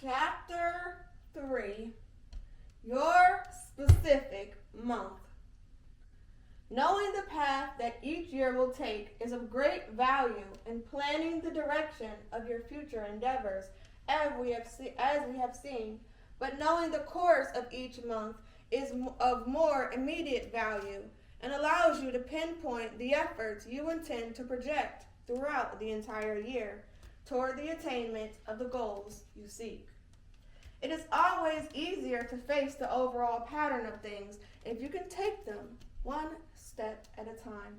Chapter 3, Your Specific Month. Knowing the path that each year will take is of great value in planning the direction of your future endeavors, as we have seen, but knowing the course of each month is of more immediate value and allows you to pinpoint the efforts you intend to project throughout the entire year toward the attainment of the goals you seek. It is always easier to face the overall pattern of things if you can take them one step at a time.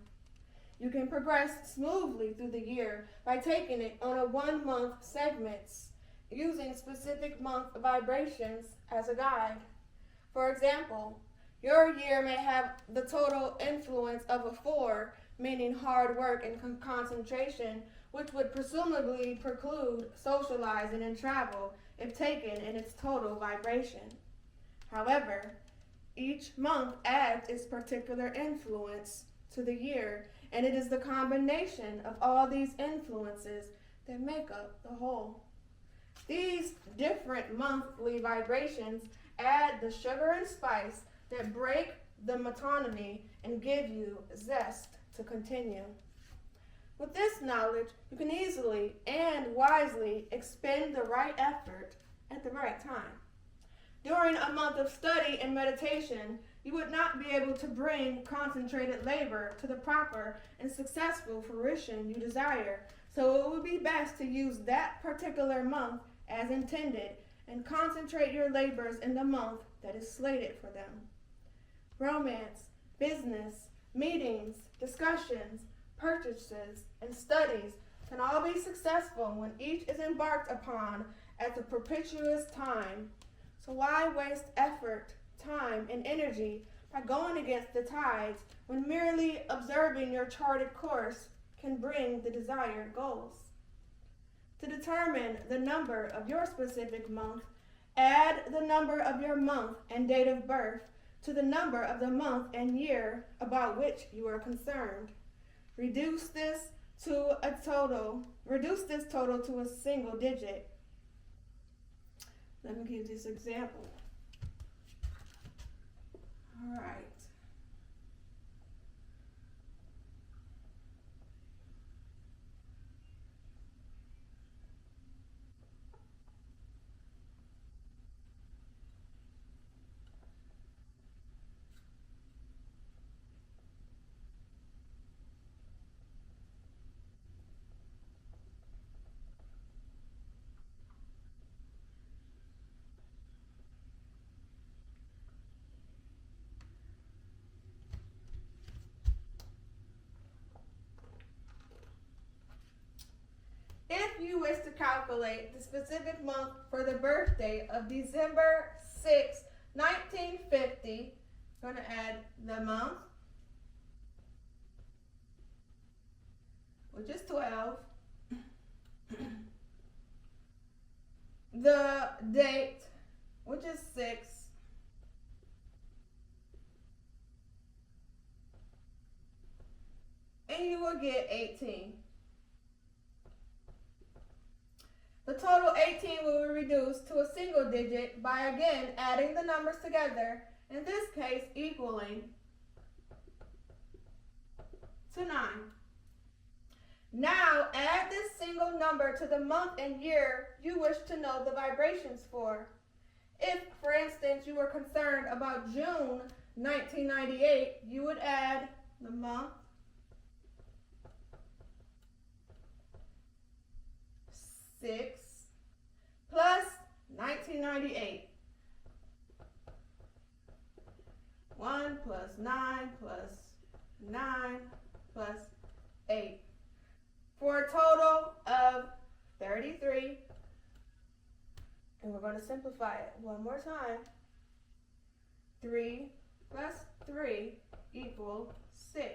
You can progress smoothly through the year by taking it on a 1-month segments, using specific month vibrations as a guide. For example, your year may have the total influence of a 4, meaning hard work and concentration, which would presumably preclude socializing and travel if taken in its total vibration. However, each month adds its particular influence to the year, and it is the combination of all these influences that make up the whole. These different monthly vibrations add the sugar and spice that break the monotony and give you zest to continue. With this knowledge, you can easily and wisely expend the right effort at the right time. During a month of study and meditation, you would not be able to bring concentrated labor to the proper and successful fruition you desire, so it would be best to use that particular month as intended and concentrate your labors in the month that is slated for them. Romance, business, meetings, discussions, purchases, and studies can all be successful when each is embarked upon at the propitious time. So why waste effort, time, and energy by going against the tides when merely observing your charted course can bring the desired goals? To determine the number of your specific month, add the number of your month and date of birth to the number of the month and year about which you are concerned. Reduce this total to a single digit. Let me give this example. All right. If you wish to calculate the specific month for the birthday of December 6, 1950, I'm going to add the month, which is 12, the date, which is 6, and you will get 18. The total 18 will be reduced to a single digit by again adding the numbers together, in this case equaling to 9. Now add this single number to the month and year you wish to know the vibrations for. If, for instance, you were concerned about June 1998, you would add the month, 6, plus 1998. 1 plus 9 plus 9 plus 8. For a total of 33. And we're going to simplify it one more time. 3 plus 3 equals 6.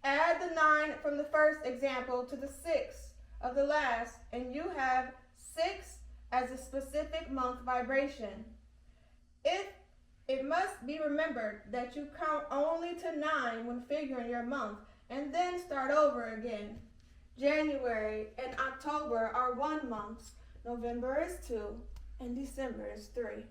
Add the 9 from the first example to the 6 of the last, and you have 6 as a specific month vibration. It must be remembered that you count only to 9 when figuring your month, and then start over again. January and October are 1 months, November is 2, and December is 3.